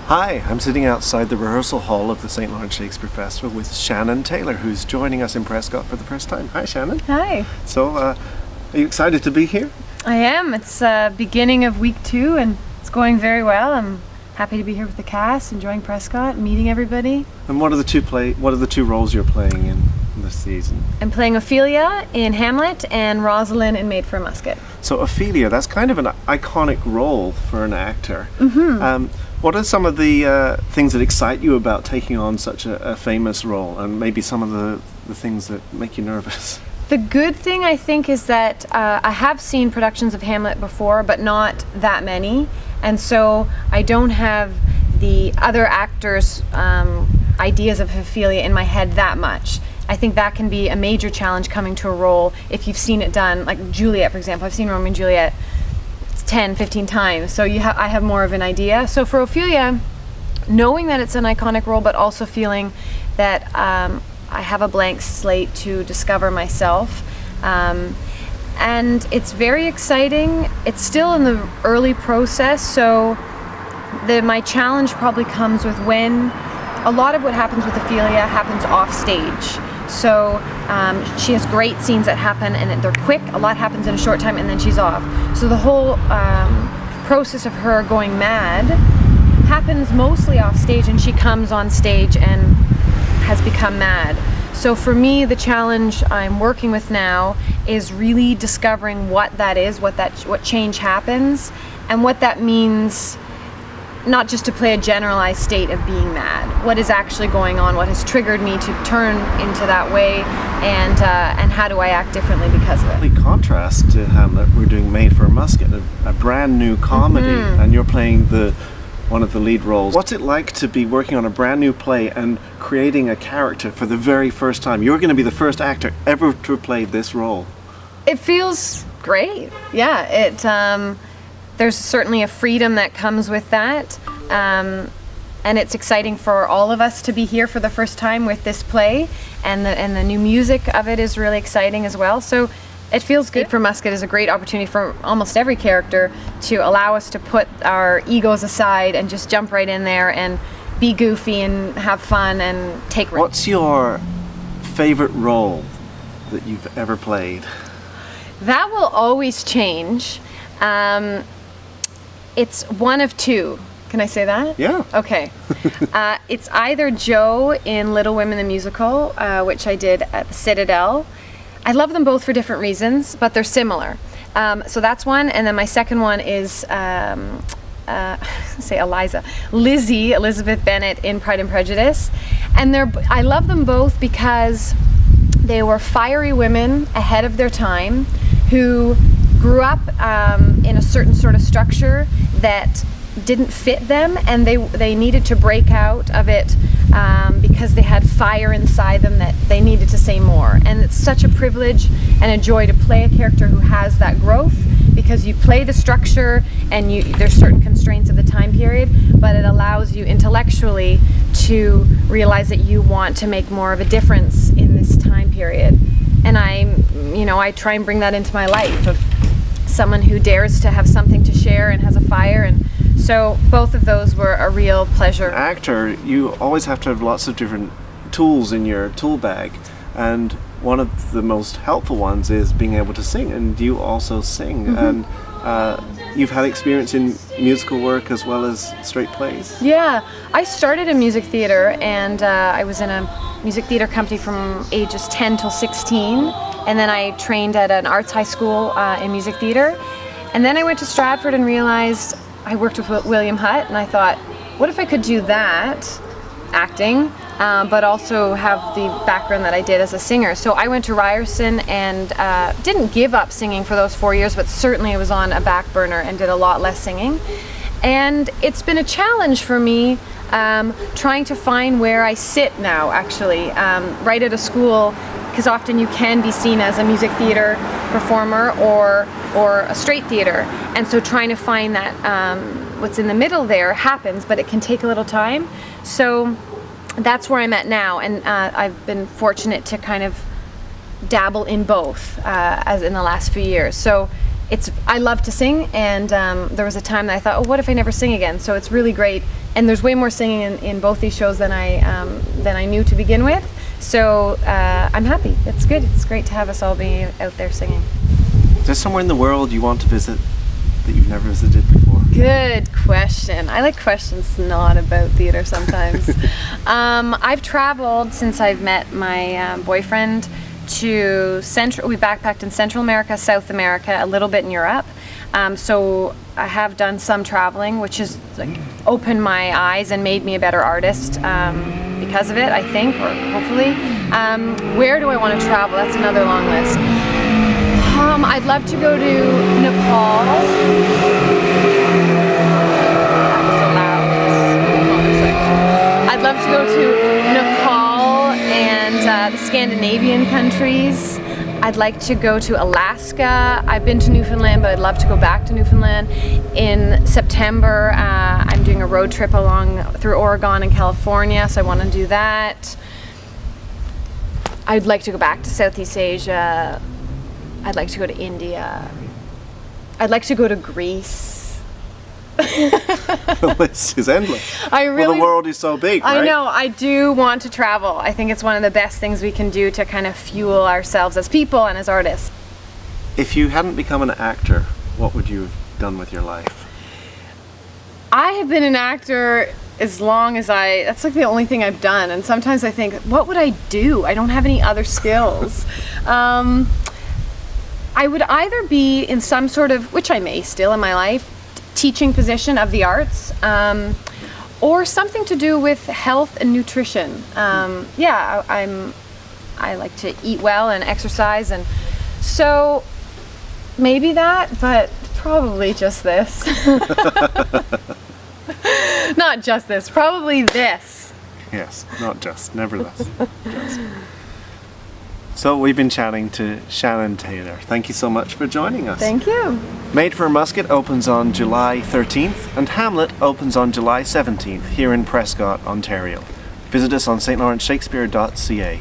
Hi, I'm sitting outside the rehearsal hall of the St. Lawrence Shakespeare Festival with Shannon Taylor, who's joining us in Prescott for the first time. Hi, Shannon. Hi. So, are you excited to be here? I am. It's beginning of week 2 and it's going very well. I'm happy to be here with the cast, enjoying Prescott, meeting everybody. And what are the two roles you're playing in this season? I'm playing Ophelia in Hamlet and Rosalind in Made for a Musket. So Ophelia, that's kind of an iconic role for an actor. Mm-hmm. What are some of the things that excite you about taking on such a famous role, and maybe some of the things that make you nervous? The good thing, I think, is that I have seen productions of Hamlet before, but not that many. And so I don't have the other actors' ideas of Ophelia in my head that much. I think that can be a major challenge coming to a role if you've seen it done, like Juliet, for example. I've seen Romeo and Juliet 10, 15 times, so I have more of an idea. So for Ophelia, knowing that it's an iconic role, but also feeling that I have a blank slate to discover myself. And it's very exciting. It's still in the early process, so my challenge probably comes with when a lot of what happens with Ophelia happens off stage. So she has great scenes that happen and they're quick. A lot happens in a short time and then she's off. So the whole process of her going mad happens mostly off stage, and she comes on stage and has become mad. So for me, the challenge I'm working with now is really discovering what that is, what change happens, and what that means. Not just to play a generalized state of being mad. What is actually going on? What has triggered me to turn into that way? And how do I act differently because of it? In contrast to Hamlet, we're doing Made for a Musket, a brand new comedy, and you're playing one of the lead roles. What's it like to be working on a brand new play and creating a character for the very first time? You're going to be the first actor ever to have played this role. It feels great. Yeah, there's certainly a freedom that comes with that, and it's exciting for all of us to be here for the first time with this play, and the new music of it is really exciting as well. So it feels good. For Musket is a great opportunity for almost every character to allow us to put our egos aside and just jump right in there and be goofy and have fun and take risks. What's your favorite role that you've ever played? That will always change. It's one of two. Can I say that? Yeah. Okay. It's either Jo in Little Women the Musical, which I did at the Citadel. I love them both for different reasons, but they're similar. So that's one. And then my second one is, say Lizzie, Elizabeth Bennet in Pride and Prejudice. And I love them both because they were fiery women ahead of their time who grew up in a certain sort of structure that didn't fit them, and they needed to break out of it because they had fire inside them that they needed to say more. And it's such a privilege and a joy to play a character who has that growth, because you play the structure and there's certain constraints of the time period, but it allows you intellectually to realize that you want to make more of a difference in this time period. And I try and bring that into my life, of someone who dares to have something to share and has a fire. And so both of those were a real pleasure. As an actor, you always have to have lots of different tools in your tool bag, and one of the most helpful ones is being able to sing, and you also sing. And you've had experience in musical work as well as straight plays. Yeah, I started in music theater, and I was in a music theater company from ages 10 till 16, and then I trained at an arts high school in music theater, and then I went to Stratford and realized I worked with William Hutt, and I thought, what if I could do that, acting, but also have the background that I did as a singer. So I went to Ryerson and didn't give up singing for those 4 years, but certainly I was on a back burner and did a lot less singing. And it's been a challenge for me trying to find where I sit now, actually, right at a school, because often you can be seen as a music theater performer or a straight theater. And so trying to find that what's in the middle there happens, but it can take a little time. So that's where I'm at now, and I've been fortunate to kind of dabble in both as in the last few years. So I love to sing, and there was a time that I thought, oh, what if I never sing again? So it's really great, and there's way more singing in both these shows than I knew to begin with. So I'm happy. It's good. It's great to have us all be out there singing. Is there somewhere in the world you want to visit that you've never visited before? Good question. I like questions not about theater sometimes. I've traveled since I've met my boyfriend to we backpacked in Central America, South America, a little bit in Europe. So I have done some traveling, which has like opened my eyes and made me a better artist because of it, I think, or hopefully. Where do I want to travel? That's another long list. I'd love to go to Nepal. That was so loud. I'd love to go to Nepal and the Scandinavian countries. I'd like to go to Alaska. I've been to Newfoundland, but I'd love to go back to Newfoundland. In September, I'm doing a road trip through Oregon and California, so I want to do that. I'd like to go back to Southeast Asia. I'd like to go to India. I'd like to go to Greece. The list is endless. Well, the world is so big, right? I know. I do want to travel. I think it's one of the best things we can do to kind of fuel ourselves as people and as artists. If you hadn't become an actor, what would you have done with your life? I have been an actor as long as that's like the only thing I've done. And sometimes I think, what would I do? I don't have any other skills. I would either be in some sort of, which I may still in my life, teaching position of the arts, or something to do with health and nutrition. I like to eat well and exercise, and so maybe that, but probably just this. Not just this, probably this. Yes, not just, nevertheless. Just. So we've been chatting to Shannon Taylor. Thank you so much for joining us. Thank you. Made for a Musket opens on July 13th and Hamlet opens on July 17th here in Prescott, Ontario. Visit us on stlawrenceshakespeare.ca.